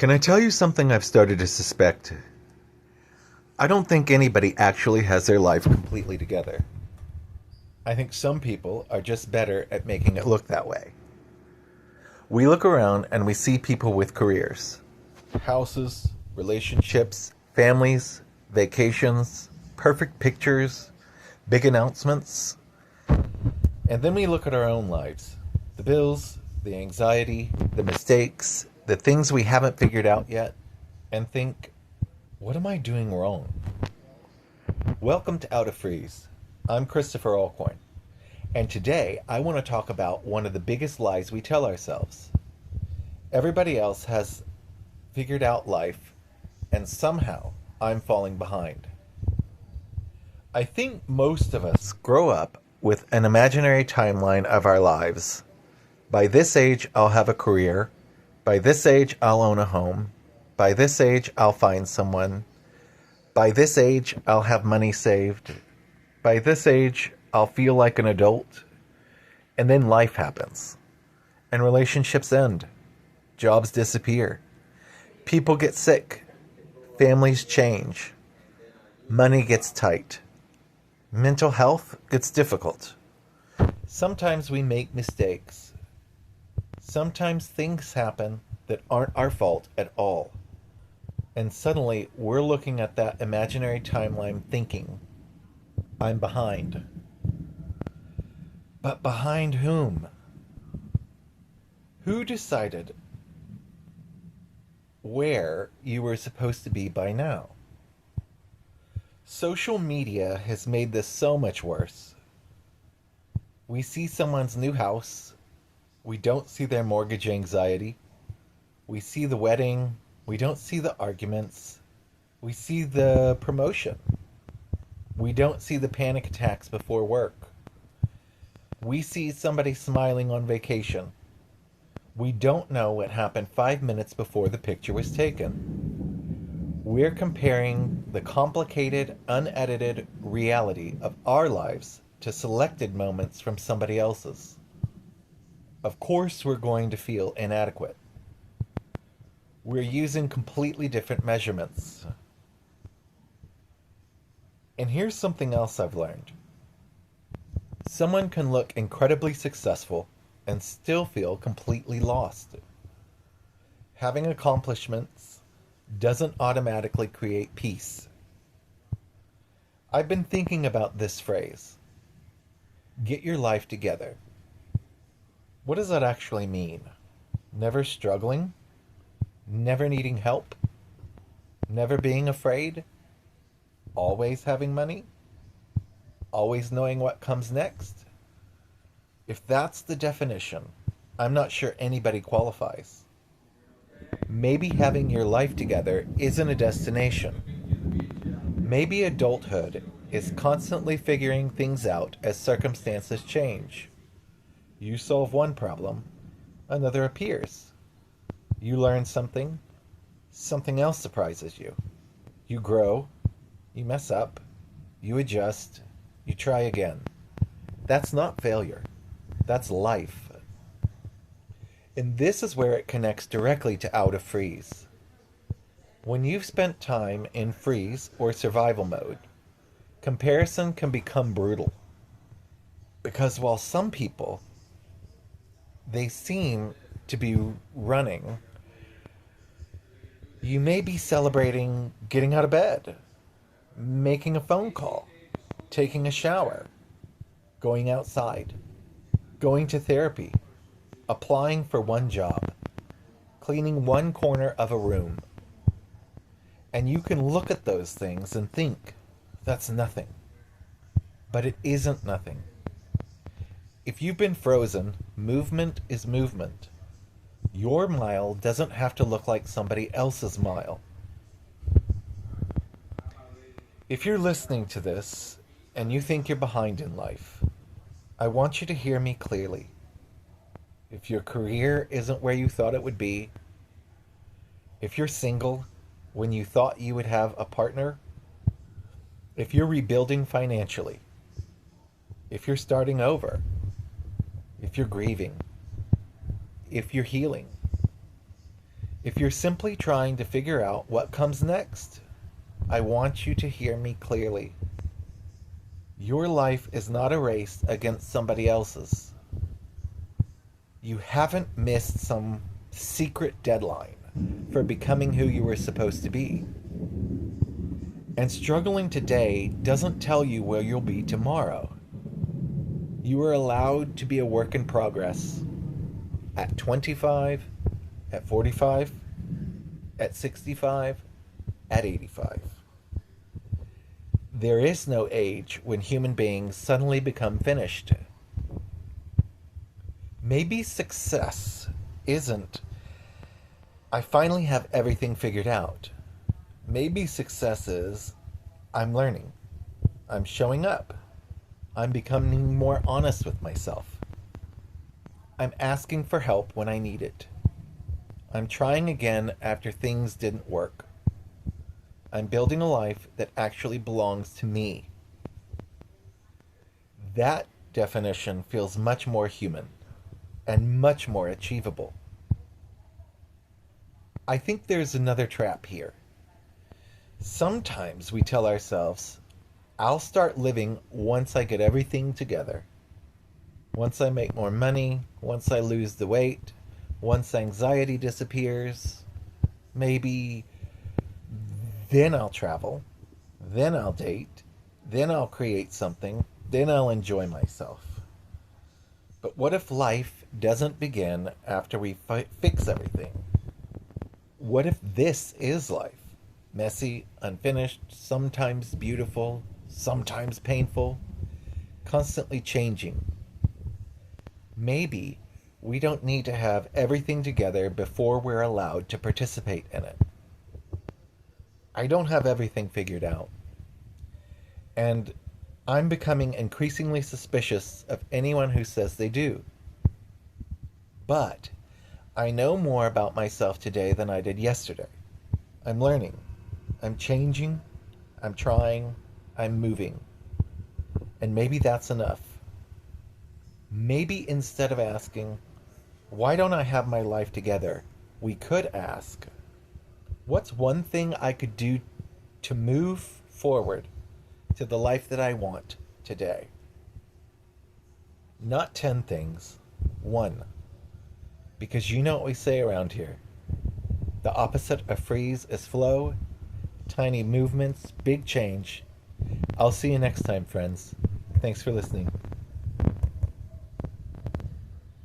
Can I tell you something I've started to suspect? I don't think anybody actually has their life completely together. I think some people are just better at making it look that way. We look around and we see people with careers, houses, relationships, families, vacations, perfect pictures, big announcements. And then we look at our own lives, the bills, the anxiety, the mistakes, the things we haven't figured out yet, and think, what am I doing wrong? Welcome to Out of Freeze. I'm Christopher Allcorn, and today I want to talk about one of the biggest lies we tell ourselves. Everybody else has figured out life, and somehow I'm falling behind. I think most of us grow up with an imaginary timeline of our lives. By this age, I'll have a career. By this age, I'll own a home. By this age, I'll find someone. By this age, I'll have money saved. By this age, I'll feel like an adult. And then life happens. And relationships end. Jobs disappear. People get sick. Families change. Money gets tight. Mental health gets difficult. Sometimes we make mistakes. Sometimes things happen that aren't our fault at all. And suddenly we're looking at that imaginary timeline thinking, I'm behind. But behind whom? Who decided where you were supposed to be by now? Social media has made this so much worse. We see someone's new house. We don't see their mortgage anxiety. We see the wedding. We don't see the arguments. We see the promotion. We don't see the panic attacks before work. We see somebody smiling on vacation. We don't know what happened 5 minutes before the picture was taken. We're comparing the complicated, unedited reality of our lives to selected moments from somebody else's. Of course we're going to feel inadequate. We're using completely different measurements. And here's something else I've learned. Someone can look incredibly successful and still feel completely lost. Having accomplishments doesn't automatically create peace. I've been thinking about this phrase, get your life together. What does that actually mean? Never struggling? Never needing help? Never being afraid? Always having money? Always knowing what comes next? If that's the definition, I'm not sure anybody qualifies. Maybe having your life together isn't a destination. Maybe adulthood is constantly figuring things out as circumstances change. You solve one problem, another appears. You learn something, something else surprises you. You grow, you mess up, you adjust, you try again. That's not failure. That's life. And this is where it connects directly to out of freeze. When you've spent time in freeze or survival mode, comparison can become brutal. Because while some people they seem to be running, you may be celebrating getting out of bed, making a phone call, taking a shower, going outside, going to therapy, applying for one job, cleaning one corner of a room. And you can look at those things and think, that's nothing. But it isn't nothing. If you've been frozen, movement is movement. Your mile doesn't have to look like somebody else's mile. If you're listening to this and you think you're behind in life, I want you to hear me clearly. If your career isn't where you thought it would be, if you're single when you thought you would have a partner, if you're rebuilding financially, if you're starting over, if you're grieving, if you're healing, If you're simply trying to figure out what comes next, I want you to hear me clearly. Your life is not a race against somebody else's. You haven't missed some secret deadline for becoming who you were supposed to be. And struggling today doesn't tell you where you'll be tomorrow. You are allowed to be a work in progress at 25, at 45, at 65, at 85. There is no age when human beings suddenly become finished. Maybe success isn't, I finally have everything figured out. Maybe success is, I'm learning. I'm showing up. I'm becoming more honest with myself. I'm asking for help when I need it. I'm trying again after things didn't work. I'm building a life that actually belongs to me. That definition feels much more human and much more achievable. I think there's another trap here. Sometimes we tell ourselves, I'll start living once I get everything together. Once I make more money, once I lose the weight, once anxiety disappears, maybe then I'll travel, then I'll date, then I'll create something, then I'll enjoy myself. But what if life doesn't begin after we fix everything? What if this is life? Messy, unfinished, sometimes beautiful, sometimes painful, constantly changing. Maybe we don't need to have everything together before we're allowed to participate in it. I don't have everything figured out. And I'm becoming increasingly suspicious of anyone who says they do. But I know more about myself today than I did yesterday. I'm learning. I'm changing. I'm trying. I'm moving. And maybe that's enough. Maybe instead of asking, why don't I have my life together, we could ask, what's one thing I could do to move forward to the life that I want today? Not 10 things, one. Because you know what we say around here. The opposite of freeze is flow. Tiny movements, big change. I'll see you next time, friends. Thanks for listening.